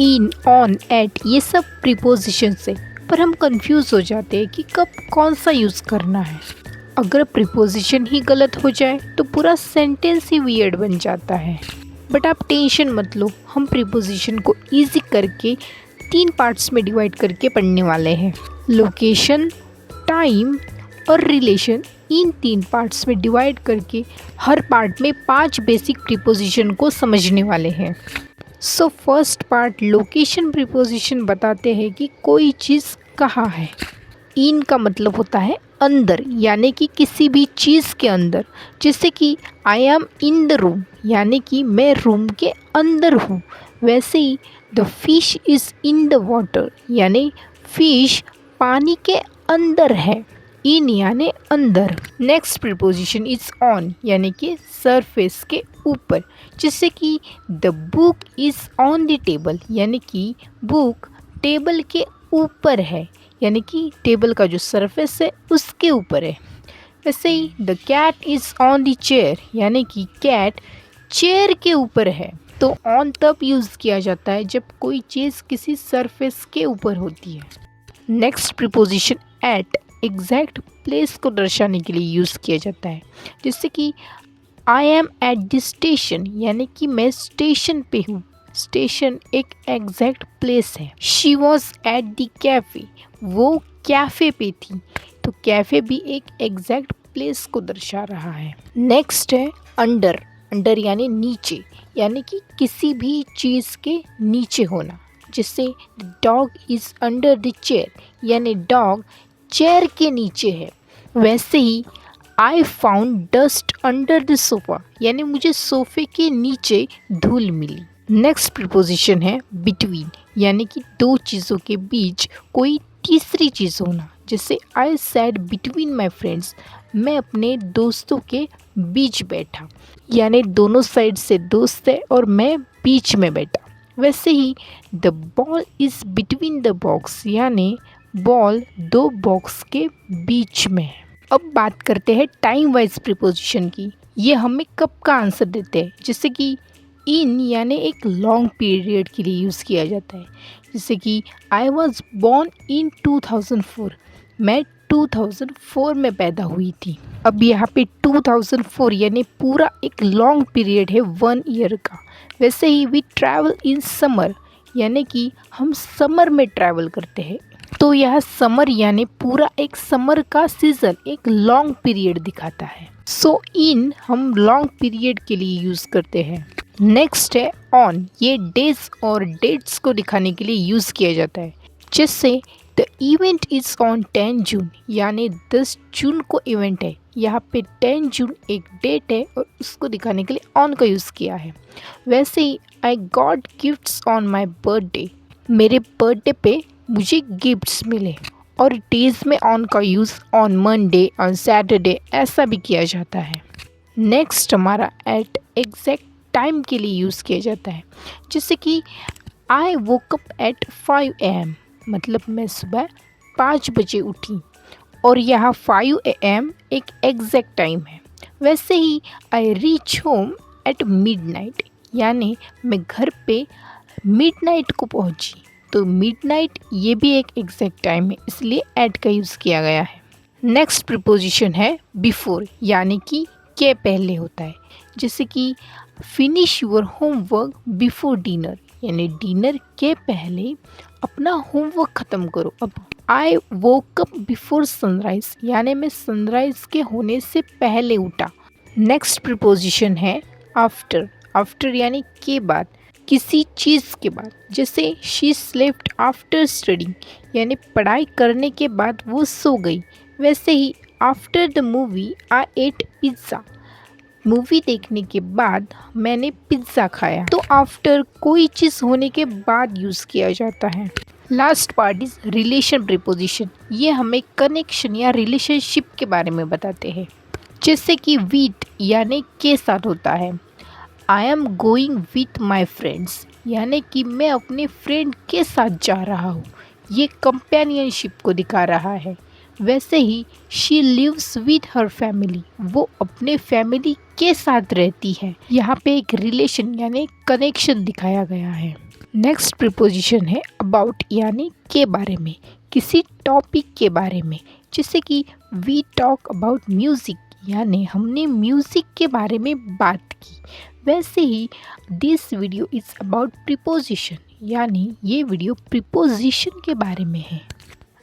In, on, eight ये सब preposition से, पर हम कंफ्यूज हो जाते हैं कि कब कौन सा यूज़ करना है। अगर प्रीपोजिशन ही गलत हो जाए तो पूरा सेंटेंस ही वियर्ड बन जाता है। बट आप टेंशन मत लो, हम प्रीपोजिशन को इजी करके 3 पार्ट्स में डिवाइड करके पढ़ने वाले हैं। लोकेशन, टाइम और रिलेशन, इन 3 पार्ट्स में डिवाइड करके हर पार्ट में 5 बेसिक प्रीपोजिशन को समझने वाले हैं। So first part location preposition बताते हैं कि कोई चीज़ कहाँ है। इन का मतलब होता है अंदर, यानी कि किसी भी चीज़ के अंदर। जैसे कि I am in the room, यानी कि मैं रूम के अंदर हूँ। वैसे ही the fish is in the water, यानी फिश पानी के अंदर है। इन यानी अंदर। नेक्स्ट प्रीपोजिशन इज ऑन, यानी कि सरफेस के ऊपर। जैसे कि the book is on the table, यानी कि बुक टेबल के ऊपर है, यानी कि टेबल का जो सरफेस है उसके ऊपर है। वैसे ही the cat is on the chair, यानी कि कैट चेयर के ऊपर है। तो ऑन तब यूज़ किया जाता है जब कोई चीज़ किसी सरफेस के ऊपर होती है। Next preposition at, exact place को दर्शाने के लिए यूज़ किया जाता है। जैसे कि I M at the station, यानी कि मैं स्टेशन पे हूँ। स्टेशन एक एग्जैक्ट प्लेस है। She was at the cafe, वो कैफ़े पे थी। तो कैफ़े भी एक एग्जैक्ट प्लेस को दर्शा रहा है। नेक्स्ट है अंडर, अंडर यानी नीचे, यानी कि किसी भी चीज़ के नीचे होना। जैसे the dog is under the chair, यानी डॉग चेयर के नीचे है। वैसे ही I found dust under the sofa, यानी मुझे सोफ़े के नीचे धूल मिली। नेक्स्ट प्रीपोजिशन है बिटवीन, यानी कि दो चीज़ों के बीच कोई तीसरी चीज़ होना। जैसे I sat between my friends, मैं अपने दोस्तों के बीच बैठा, यानी दोनों साइड से दोस्त है और मैं बीच में बैठा। वैसे ही the ball is between the box, यानी बॉल दो बॉक्स के बीच में है। अब बात करते हैं टाइम वाइज प्रीपोजिशन की। ये हमें कब का आंसर देते हैं। जैसे कि इन यानी एक लॉन्ग पीरियड के लिए यूज़ किया जाता है। जैसे कि आई वॉज बॉर्न इन 2004, मैं 2004 में पैदा हुई थी। अब यहाँ पे 2004 यानी पूरा एक लॉन्ग पीरियड है 1 ईयर का। वैसे ही वी ट्रैवल इन समर, यानी कि हम समर में ट्रैवल करते हैं। तो यह समर यानी पूरा एक समर का सीज़न, एक लॉन्ग पीरियड दिखाता है। सो इन हम लॉन्ग पीरियड के लिए यूज़ करते हैं। नेक्स्ट है ऑन, ये डेज और डेट्स को दिखाने के लिए यूज़ किया जाता है। जैसे द इवेंट इज़ ऑन 10 जून, यानी 10 जून को इवेंट है। यहाँ पे 10 जून एक डेट है और उसको दिखाने के लिए ऑन का यूज़ किया है। वैसे ही I got gifts on my birthday, मेरे बर्थडे पे मुझे गिफ्ट्स मिले। और डेज में ऑन का use on Monday, on Saturday ऐसा भी किया जाता है। नेक्स्ट हमारा एट, एग्जैक्ट टाइम के लिए यूज़ किया जाता है। जैसे कि आई वोक अप एट 5 AM, मतलब मैं सुबह 5 बजे उठी। और यहाँ 5 AM एक एग्जैक्ट टाइम है। वैसे ही I reach home at midnight, यानी मैं घर पे मिडनाइट को पहुँची। तो मिडनाइट ये भी एक एग्जैक्ट टाइम है, इसलिए एट का यूज़ किया गया है। नेक्स्ट प्रीपोजिशन है बिफोर, यानी कि के पहले होता है। जैसे कि finish your homework before dinner, यानी डिनर के पहले अपना होमवर्क ख़त्म करो। अब आई वोक अप बिफोर सनराइज, यानी मैं सनराइज के होने से पहले उठा। नेक्स्ट प्रीपोजिशन है आफ्टर, आफ्टर यानी के बाद, किसी चीज़ के बाद। जैसे शी स्लेप्ट आफ्टर स्टडिंग, यानी पढ़ाई करने के बाद वो सो गई। वैसे ही after the movie I ate pizza, movie देखने के बाद मैंने पिज़्ज़ा खाया। तो आफ्टर कोई चीज़ होने के बाद यूज़ किया जाता है। Last part is relation preposition, ये हमें कनेक्शन या रिलेशनशिप के बारे में बताते हैं। जैसे कि विथ यानी के साथ होता है। I am going with my friends, यानी कि मैं अपने फ्रेंड के साथ जा रहा हूँ। ये कंपेनियनशिप को दिखा रहा है। वैसे ही she lives with her family, वो अपने फैमिली के साथ रहती है। यहाँ पे एक रिलेशन यानी कनेक्शन दिखाया गया है। नेक्स्ट प्रीपोजिशन है अबाउट यानी के बारे में, किसी टॉपिक के बारे में। जैसे कि वी टॉक अबाउट म्यूज़िक यानी हमने म्यूज़िक के बारे में बात की। वैसे ही this video is about preposition यानी ये वीडियो प्रीपोजिशन के बारे में है।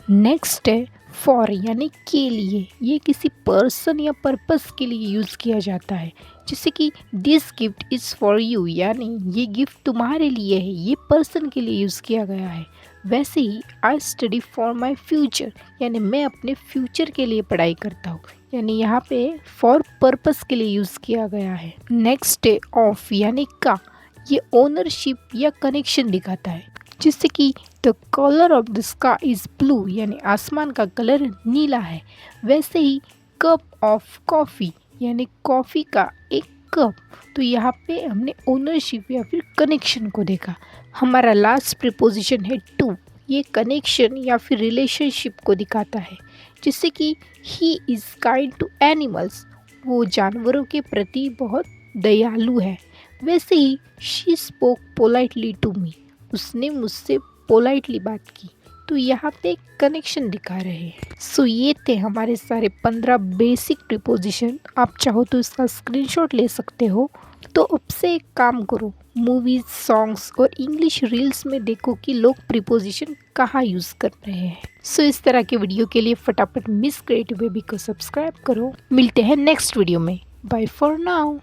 नेक्स्ट है फॉर यानी के लिए, ये किसी पर्सन या पर्पस के लिए यूज़ किया जाता है। जैसे कि this gift is for you यानी ये गिफ्ट तुम्हारे लिए है, ये पर्सन के लिए यूज़ किया गया है। वैसे ही I study for my future यानी मैं अपने फ्यूचर के लिए पढ़ाई करता हूँ, यानी यहाँ पे फॉर पर्पस के लिए यूज़ किया गया है। नेक्स्ट है ऑफ यानी का, ये ओनरशिप या कनेक्शन दिखाता है। जैसे कि the colour of the sky is blue यानी आसमान का कलर नीला है। वैसे ही कप ऑफ कॉफ़ी यानी कॉफ़ी का एक कप, तो यहाँ पे हमने ओनरशिप या फिर कनेक्शन को देखा। हमारा लास्ट प्रीपोजिशन है टू, ये कनेक्शन या फिर रिलेशनशिप को दिखाता है। जैसे कि he is kind to animals, वो जानवरों के प्रति बहुत दयालु है। वैसे ही she spoke politely to me, उसने मुझसे पोलाइटली बात की, तो यहाँ पे कनेक्शन दिखा रहे हैं। सो ये थे हमारे सारे 15 बेसिक प्रीपोजिशन। आप चाहो तो इसका स्क्रीनशॉट ले सकते हो। तो अब से एक काम करो, मूवीज़, सॉन्ग्स और इंग्लिश रील्स में देखो कि लोग प्रीपोजिशन कहाँ यूज़ कर रहे हैं। सो इस तरह के वीडियो के लिए फटाफट मिस क्रिएटिव बेबी को सब्सक्राइब करो। मिलते हैं नेक्स्ट वीडियो में। Bye for now.